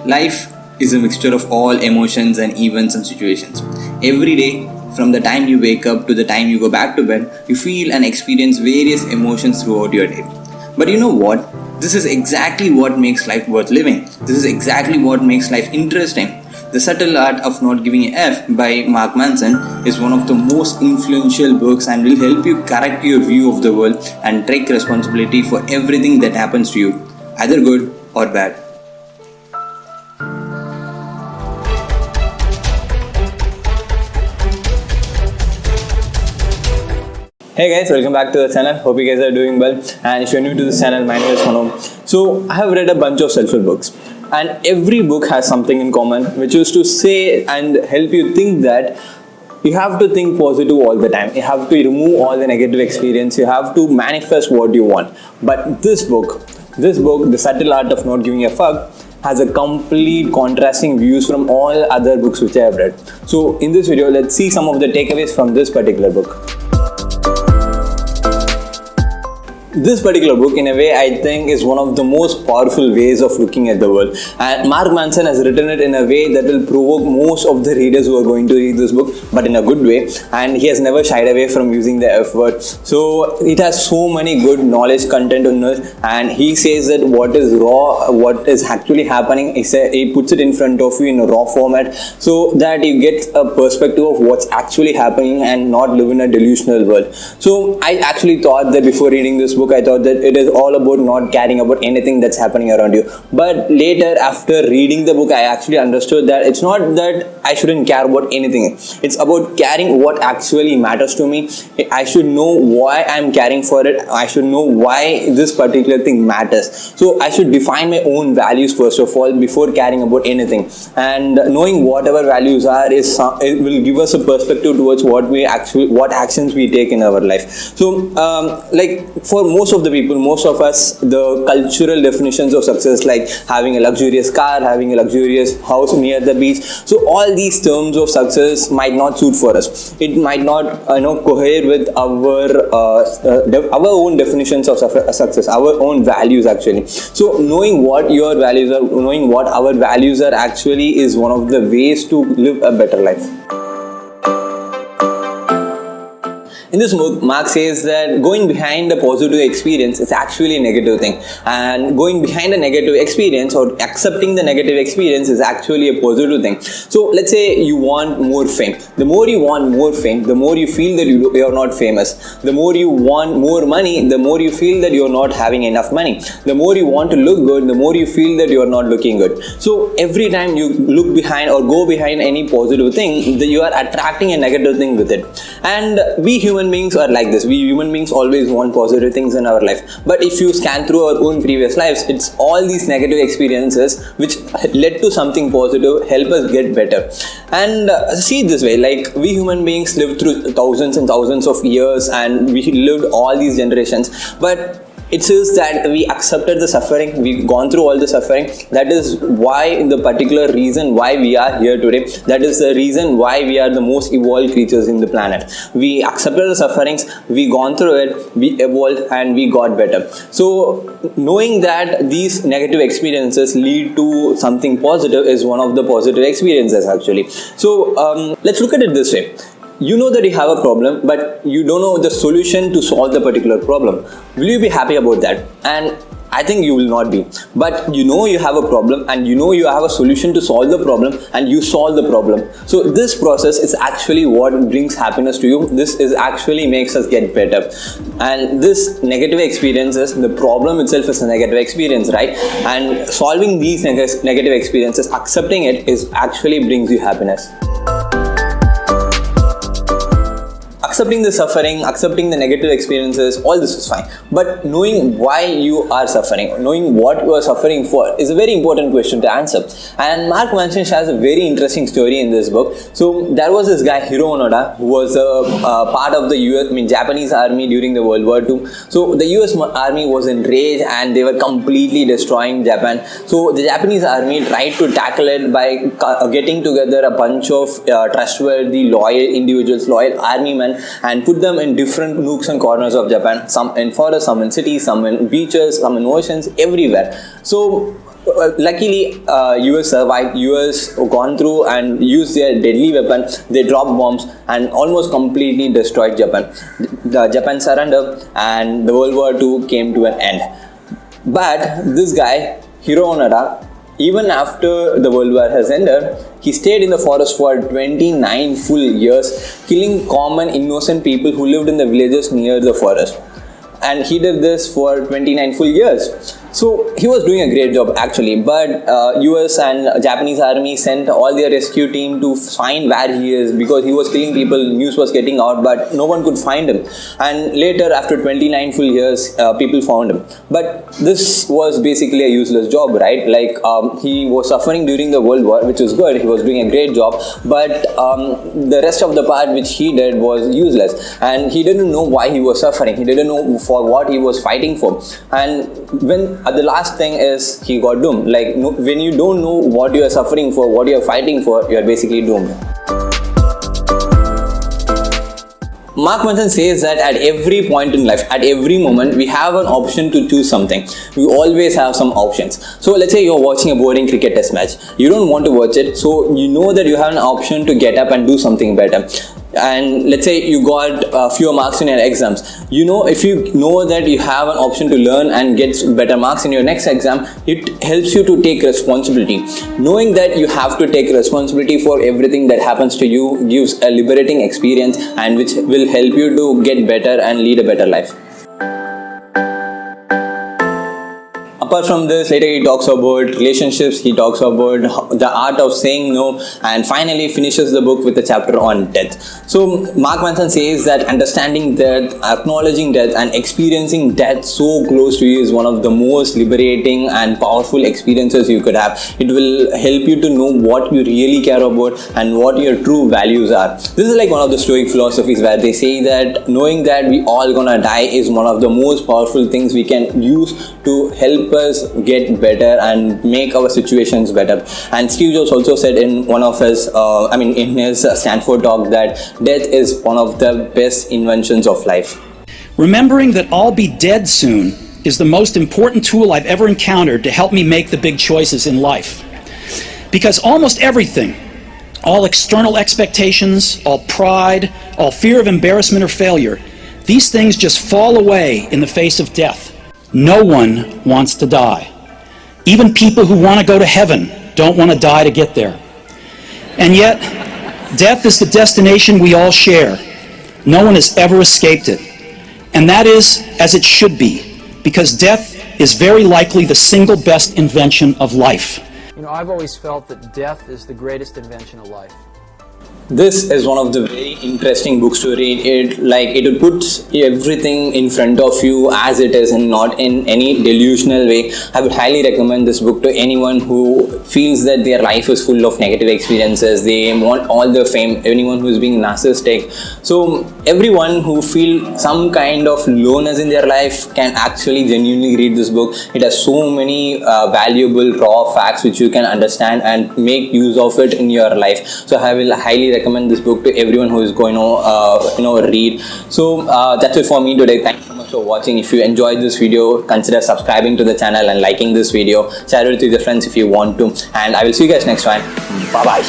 Life is a mixture of all emotions and events and situations. Every day, from the time you wake up to the time you go back to bed, you feel and experience various emotions throughout your day. But you know what? This is exactly what makes life worth living. This is exactly what makes life interesting. The Subtle Art of Not Giving a F by Mark Manson is one of the most influential books and will help you correct your view of the world and take responsibility for everything that happens to you, either good or bad. Hey guys, welcome back to the channel. Hope you guys are doing well. And if you're new to this channel, my name is Mano. So I have read a bunch of self-help books, and every book has something in common, which is to say and help you think that you have to think positive all the time. You have to remove all the negative experience. You have to manifest what you want. But this book, The Subtle Art of Not Giving a Fuck, has a complete contrasting views from all other books which I have read. So in this video, let's see some of the takeaways from this particular book. This particular book, in a way, I think is one of the most powerful ways of looking at the world. And Mark Manson has written it in a way that will provoke most of the readers who are going to read this book, but in a good way. And he has never shied away from using the F word. So it has so many good knowledge content in it. And he says that what is raw, what is actually happening, he puts it in front of you in a raw format so that you get a perspective of what's actually happening and not live in a delusional world. So I actually thought that before reading this book, I thought that it is all about not caring about anything that's happening around you. But later, after reading the book, I actually understood that it's not that I shouldn't care about anything. It's about caring what actually matters to me. I should know why I'm caring for it. I should know why this particular thing matters. So I should define my own values first of all before caring about anything. And knowing whatever values are it will give us a perspective towards what actions we take in our life. So for most of the people, most of us, the cultural definitions of success, like having a luxurious car, having a luxurious house near the beach, so all these terms of success might not suit for us. It might not cohere with our own definitions of success, our own values actually. So knowing what your values are, knowing what our values are actually is one of the ways to live a better life. In this book, Mark says that going behind a positive experience is actually a negative thing, and going behind a negative experience or accepting the negative experience is actually a positive thing. So let's say you want more fame. The more you want more fame, the more you feel that you are not famous. The more you want more money, the more you feel that you are not having enough money. The more you want to look good, the more you feel that you are not looking good. So every time you look behind or go behind any positive thing, you are attracting a negative thing with it. And we human beings are like this. We human beings always want positive things in our life. But if you scan through our own previous lives, it's all these negative experiences which led to something positive, help us get better. And see it this way, like we human beings lived through thousands and thousands of years and we lived all these generations. But it says that we accepted the suffering, we've gone through all the suffering. That is why the particular reason why we are here today. That is the reason why we are the most evolved creatures in the planet. We accepted the sufferings, we gone through it, we evolved and we got better. So knowing that these negative experiences lead to something positive is one of the positive experiences actually. So let's look at it this way. You know that you have a problem, but you don't know the solution to solve the particular problem. Will you be happy about that? And I think you will not be. But you know you have a problem and you know you have a solution to solve the problem and you solve the problem. So this process is actually what brings happiness to you. This is actually makes us get better. And this negative experiences, the problem itself is a negative experience, right? And solving these negative experiences, accepting it is actually brings you happiness. Accepting the suffering, accepting the negative experiences, all this is fine. But knowing why you are suffering, knowing what you are suffering for is a very important question to answer. And Mark Manson shares a very interesting story in this book. So there was this guy, Hiro Onoda, who was a part of the Japanese army during the World War II. So the US army was in rage and they were completely destroying Japan. So the Japanese army tried to tackle it by getting together a bunch of trustworthy, loyal individuals, loyal army men, and put them in different nooks and corners of Japan, some in forests, some in cities, some in beaches, some in oceans, everywhere. So luckily, US survived. US gone through and used their deadly weapon. They dropped bombs and almost completely destroyed Japan. The Japan surrendered and the World War II came to an end. But this guy, Hiro Onoda, even after the World War has ended, he stayed in the forest for 29 full years, killing common innocent people who lived in the villages near the forest. And he did this for 29 full years. So he was doing a great job actually, but US and Japanese army sent all their rescue team to find where he is, because he was killing people. News was getting out, but no one could find him. And later, after 29 full years, people found him. But this was basically a useless job, right? Like he was suffering during the World War, which was good. He was doing a great job, but the rest of the part which he did was useless, and he didn't know why he was suffering. He didn't know for what he was fighting for. And when the last thing is he got doomed. Like when you don't know what you are suffering for, what you are fighting for, you are basically doomed. Mark Manson says that at every point in life, at every moment, we have an option to choose something. We always have some options. So let's say you're watching a boring cricket test match. You don't want to watch it, so you know that you have an option to get up and do something better. And let's say you got fewer marks in your exams. You know, if you know that you have an option to learn and get better marks in your next exam, it helps you to take responsibility. Knowing that you have to take responsibility for everything that happens to you gives a liberating experience, and which will help you to get better and lead a better life. Apart from this, later he talks about relationships, he talks about the art of saying no, and finally finishes the book with a chapter on death. So Mark Manson says that understanding death, acknowledging death, and experiencing death so close to you is one of the most liberating and powerful experiences you could have. It will help you to know what you really care about and what your true values are. This is like one of the Stoic philosophies, where they say that knowing that we all gonna die is one of the most powerful things we can use to help us get better and make our situations better. And Steve Jobs also said in one of his, in his Stanford talk, that death is one of the best inventions of life. Remembering that I'll be dead soon is the most important tool I've ever encountered to help me make the big choices in life. Because almost everything, all external expectations, all pride, all fear of embarrassment or failure, these things just fall away in the face of death. No one wants to die. Even people who want to go to heaven don't want to die to get there. And yet, death is the destination we all share. No one has ever escaped it. And that is as it should be, because death is very likely the single best invention of life. You know, I've always felt that death is the greatest invention of life. This is one of the very interesting books to read. It puts everything in front of you as it is and not in any delusional way. I would highly recommend this book to anyone who feels that their life is full of negative experiences. They want all the fame, anyone who is being narcissistic. So everyone who feels some kind of lowness in their life can actually genuinely read this book. It has so many valuable raw facts which you can understand and make use of it in your life. So I will highly recommend this book to everyone who is going to read. So that's it for me today. Thank you so much for watching. If you enjoyed this video, consider subscribing to the channel and liking this video. Share it with your friends if you want to, and I will see you guys next time. Bye bye.